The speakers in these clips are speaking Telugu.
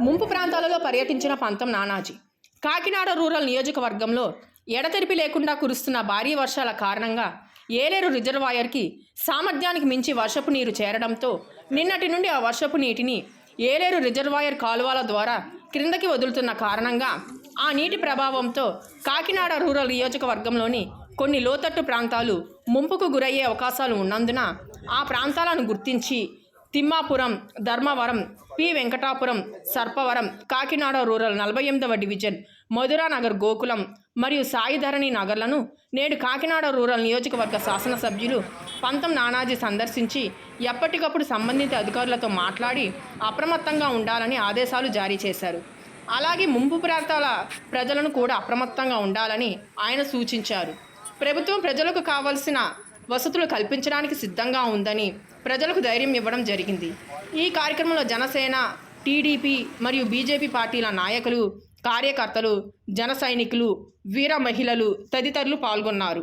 ముంపు ప్రాంతాలలో పర్యటించిన పంతం నానాజీ. కాకినాడ రూరల్ నియోజకవర్గంలో ఎడతెరిపి లేకుండా కురుస్తున్న భారీ వర్షాల కారణంగా ఏలేరు రిజర్వాయర్కి సామర్థ్యానికి మించి వర్షపు నీరు చేరడంతో నిన్నటి నుండి ఆ వర్షపు నీటిని ఏలేరు రిజర్వాయర్ కాలువల ద్వారా క్రిందకి వదులుతున్న కారణంగా ఆ నీటి ప్రభావంతో కాకినాడ రూరల్ నియోజకవర్గంలోని కొన్ని లోతట్టు ప్రాంతాలు ముంపుకు గురయ్యే అవకాశాలు ఉన్నందున ఆ ప్రాంతాలను గుర్తించి తిమ్మాపురం, ధర్మవరం, పి వెంకటాపురం, సర్పవరం, కాకినాడ రూరల్ 48వ డివిజన్, మధురానగర్, గోకులం మరియు సాయిధరణి నగర్లను నేడు కాకినాడ రూరల్ నియోజకవర్గ శాసనసభ్యులు పంతం నానాజీ సందర్శించి ఎప్పటికప్పుడు సంబంధిత అధికారులతో మాట్లాడి అప్రమత్తంగా ఉండాలని ఆదేశాలు జారీ చేశారు. అలాగే ముంపు ప్రాంతాల ప్రజలను కూడా అప్రమత్తంగా ఉండాలని ఆయన సూచించారు. ప్రభుత్వం ప్రజలకు కావాల్సిన వసతులు కల్పించడానికి సిద్ధంగా ఉందని ప్రజలకు ధైర్యం ఇవ్వడం జరిగింది. ఈ కార్యక్రమంలో జనసేన, టీడీపీ మరియు బీజేపీ పార్టీల నాయకులు, కార్యకర్తలు, జన సైనికులు, వీర మహిళలు తదితరులు పాల్గొన్నారు.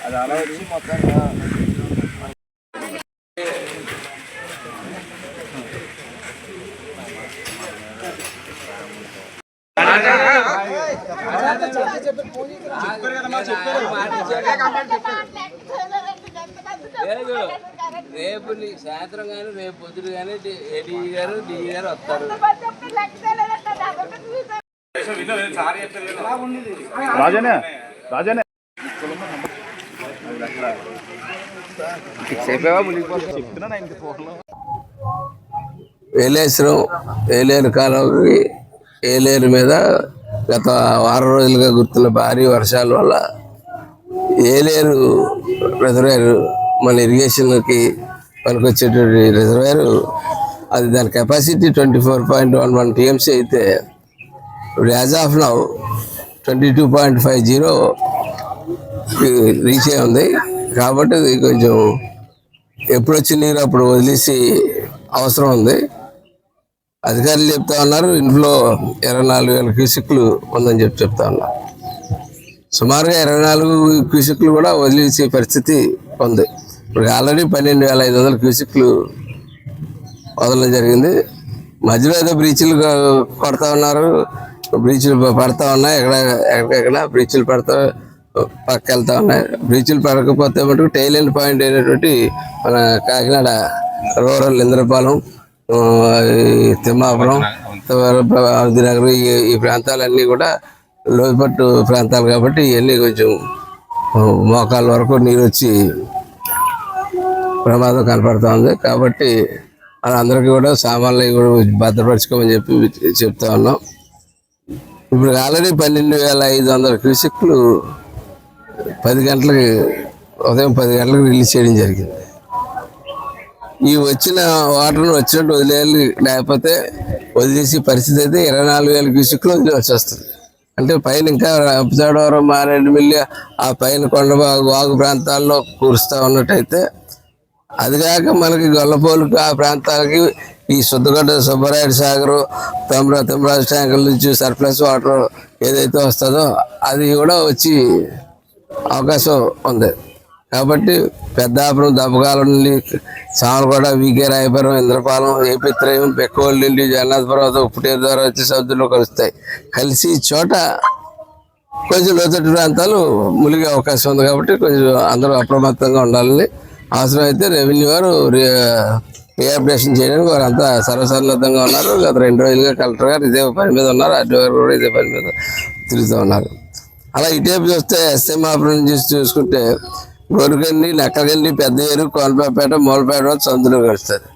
అది అలా వచ్చి మొత్తం రేపు సాయంత్రం కానీ రేపు పొద్దురు కానీ డిఈ గారు వస్తారు. ఏలేరు కాలువకి ఏలేరు మీద గత వారం రోజులుగా గుర్తున్న భారీ వర్షాల వల్ల ఏలేరు రిజర్వాయర్ మన ఇరిగేషన్కి పనికొచ్చేటువంటి రిజర్వాయర్, అది దాని కెపాసిటీ 24.11 టీఎంసీ అయితే ఇప్పుడు యాజ్ ఆఫ్ నౌ 22.50 రీచ్ అయి ఉంది. కాబట్టి అది కొంచెం ఎప్పుడు వచ్చి నీరు అప్పుడు వదిలేసి అవసరం ఉంది. అధికారులు చెప్తా ఉన్నారు ఇంట్లో 24,000 క్యూసెక్లు ఉందని చెప్తా ఉన్నారు. సుమారుగా 24 క్యూసెక్లు కూడా వదిలేసే పరిస్థితి ఉంది. ఇప్పుడు ఆల్రెడీ 12,500 క్యూసెక్లు వదలడం జరిగింది. మధ్యలో ఏదో బ్రీచ్లు కొడతా ఉన్నారు, బ్రీచ్లు పడతా ఉన్నాయి, ఎక్కడెక్కడ బ్రీచ్లు పక్క వెళ్తా ఉన్నాయి. బ్రీచ్లు పడకపోతే మటుకు టైల్ ఎండ్ పాయింట్ అయినటువంటి మన కాకినాడ రూరల్ ఇంద్రపాలెం, తిమ్మాపురం, నగర్ ఈ ప్రాంతాలన్నీ కూడా లోయపట్టు ప్రాంతాలు కాబట్టి ఇవన్నీ కొంచెం మోకాళ్ళ వరకు నీరు వచ్చి ప్రమాదం కనపడుతూ ఉంది. కాబట్టి అందరికీ కూడా సామాన్లు కూడా భద్రపరచుకోమని చెప్తా ఉన్నాం. ఇప్పుడు ఆల్రెడీ 12,500 క్యూసెక్లు ఉదయం 10 గంటలకు రిలీజ్ చేయడం జరిగింది. ఈ వచ్చిన వాటర్ను వచ్చినట్టు వదిలేయాలి, లేకపోతే వదిలేసి పరిస్థితి అయితే 24,000 క్యూసెక్లు వదిలేసి వస్తుంది. అంటే పైన ఇంకా రంపచోడవరం, మారేడుమిల్లి ఆ పైన వాగు ప్రాంతాల్లో కురుస్తూ ఉన్నట్టయితే, అదిగాక మనకి గొల్లపోలుకు ఆ ప్రాంతాలకి ఈ శుద్ధగడ్డ సుబ్బరాయుడు సాగరు, తిమ్మరాజు ట్యాంకుల నుంచి సర్ప్లస్ వాటర్ ఏదైతే వస్తుందో అది కూడా వచ్చి అవకాశం ఉంది. కాబట్టి పెద్దాపురం, దెబ్బకాలం నుండి సామలగూడ, వికే రాయపురం, ఇంద్రపాలెం, ఏపిత్రయం, బెక్కోలు నుండి జగన్నాథపురం, ఉప్పుటేరు ద్వారా వచ్చి సముద్రంలో కలుస్తాయి. కలిసి చోట కొంచెం లోతట్టు ప్రాంతాలు మునిగే అవకాశం ఉంది. కాబట్టి కొంచెం అందరూ అప్రమత్తంగా ఉండాలని, అవసరమైతే రెవెన్యూ వారు రీఅప్డేషన్ చేయడానికి వారంతా సర్వసన్నద్ధంగా ఉన్నారు. గత 2 రోజులుగా కలెక్టర్ గారు ఇదే పని మీద ఉన్నారు, ఆర్డీ గారు కూడా ఇదే పని మీద తిరుగుతూ ఉన్నారు. అలా ఇటేపు చూస్తే ఎస్ఎం ఆపరేషన్ చూసుకుంటే గొరుగండి, నక్కగండి, పెద్ద ఏరు, కోనపేట, మూలపేట సందులో కలుస్తుంది.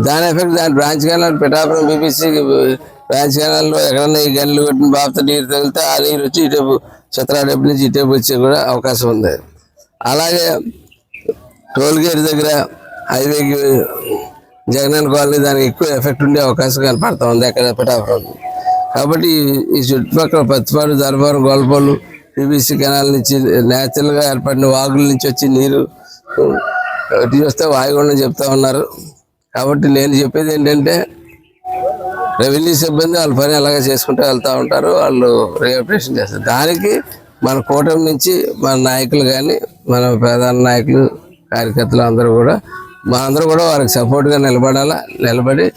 దాని ఎఫెక్ట్ దాని branch canal, Pithapuram BBC branch కెనాల్లో ఎక్కడన్నా ఈ గన్లు కొట్టిన బాబుతో నీరు తగిలితే ఆ నీరు వచ్చి ఇటేపు చిత్రాడేపు నుంచి ఇటేపు వచ్చే కూడా అవకాశం ఉంది. అలాగే టోల్గేట్ దగ్గర హైవేకి జగనన్న కాలనీ దానికి ఎక్కువ ఎఫెక్ట్ ఉండే అవకాశం కనపడతా ఉంది అక్కడ పిఠాపురం. కాబట్టి ఈ చుట్టుపక్కల పత్తిపాడు, ధర్మవరం, గొల్లపోలు, బీబీసీ కెనాల్ నుంచి న్యాచురల్గా ఏర్పడిన వాగుల నుంచి వచ్చి నీరు ఇటు వస్తే వాయుగుండం చెప్తా ఉన్నారు. కాబట్టి నేను చెప్పేది ఏంటంటే రెవెన్యూ సిబ్బంది వాళ్ళ పని అలాగే చేసుకుంటూ వెళ్తూ ఉంటారు, వాళ్ళు రియాప్రేషన్ చేస్తారు. దానికి మన కూటమి నుంచి మన నాయకులు కానీ మన ప్రధాన నాయకులు కార్యకర్తలు అందరూ కూడా అందరూ కూడా వారికి సపోర్ట్గా నిలబడి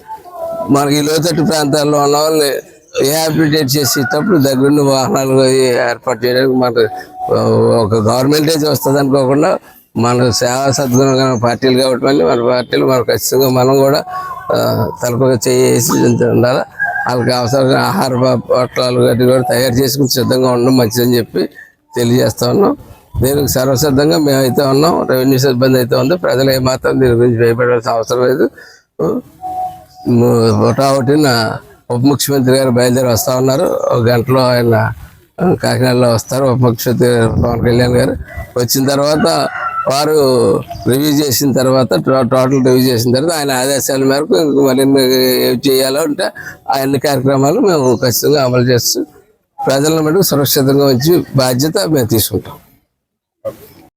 మనకి ఈ లోతట్టు ప్రాంతాల్లో ఉన్న వాళ్ళని రీహాబిలిటేట్ చేసేటప్పుడు దగ్గరుండి వాహనాలు ఏర్పాటు చేయడానికి మనకు ఒక గవర్నమెంటే వస్తుంది అనుకోకుండా మన సేవా సద్గుణ పార్టీలు కాబట్టి మళ్ళీ మన పార్టీలు మనం ఖచ్చితంగా మనం కూడా తలపక చేసి ఉండాలి. వాళ్ళకి అవసరమైన ఆహార పొట్లాలు గట్టి కూడా తయారు చేసుకుని సిద్ధంగా ఉండడం మంచిదని చెప్పి తెలియజేస్తూ ఉన్నాం. దీనికి సర్వసిద్ధంగా మేమైతే ఉన్నాం, రెవెన్యూ సిబ్బంది అయితే ఉంది. ప్రజలు ఏమాత్రం దీని గురించి భయపడాల్సిన అవసరం లేదు. ఒకటిన ఉప ముఖ్యమంత్రి గారు బయలుదేరి వస్తూ ఉన్నారు. ఒక గంటలో ఆయన కాకినాడలో వస్తారు. ఉప ముఖ్యమంత్రి పవన్ కళ్యాణ్ గారు వచ్చిన తర్వాత వారు రివ్యూ చేసిన తర్వాత టోటల్ రివ్యూ చేసిన తర్వాత ఆయన ఆదేశాల మేరకు మరిన్ని ఏం చేయాలో అంటే అన్ని కార్యక్రమాలు మేము ఖచ్చితంగా అమలు చేస్తూ ప్రజలను మటుకు సురక్షితంగా ఉంచి బాధ్యత మేము తీసుకుంటాం.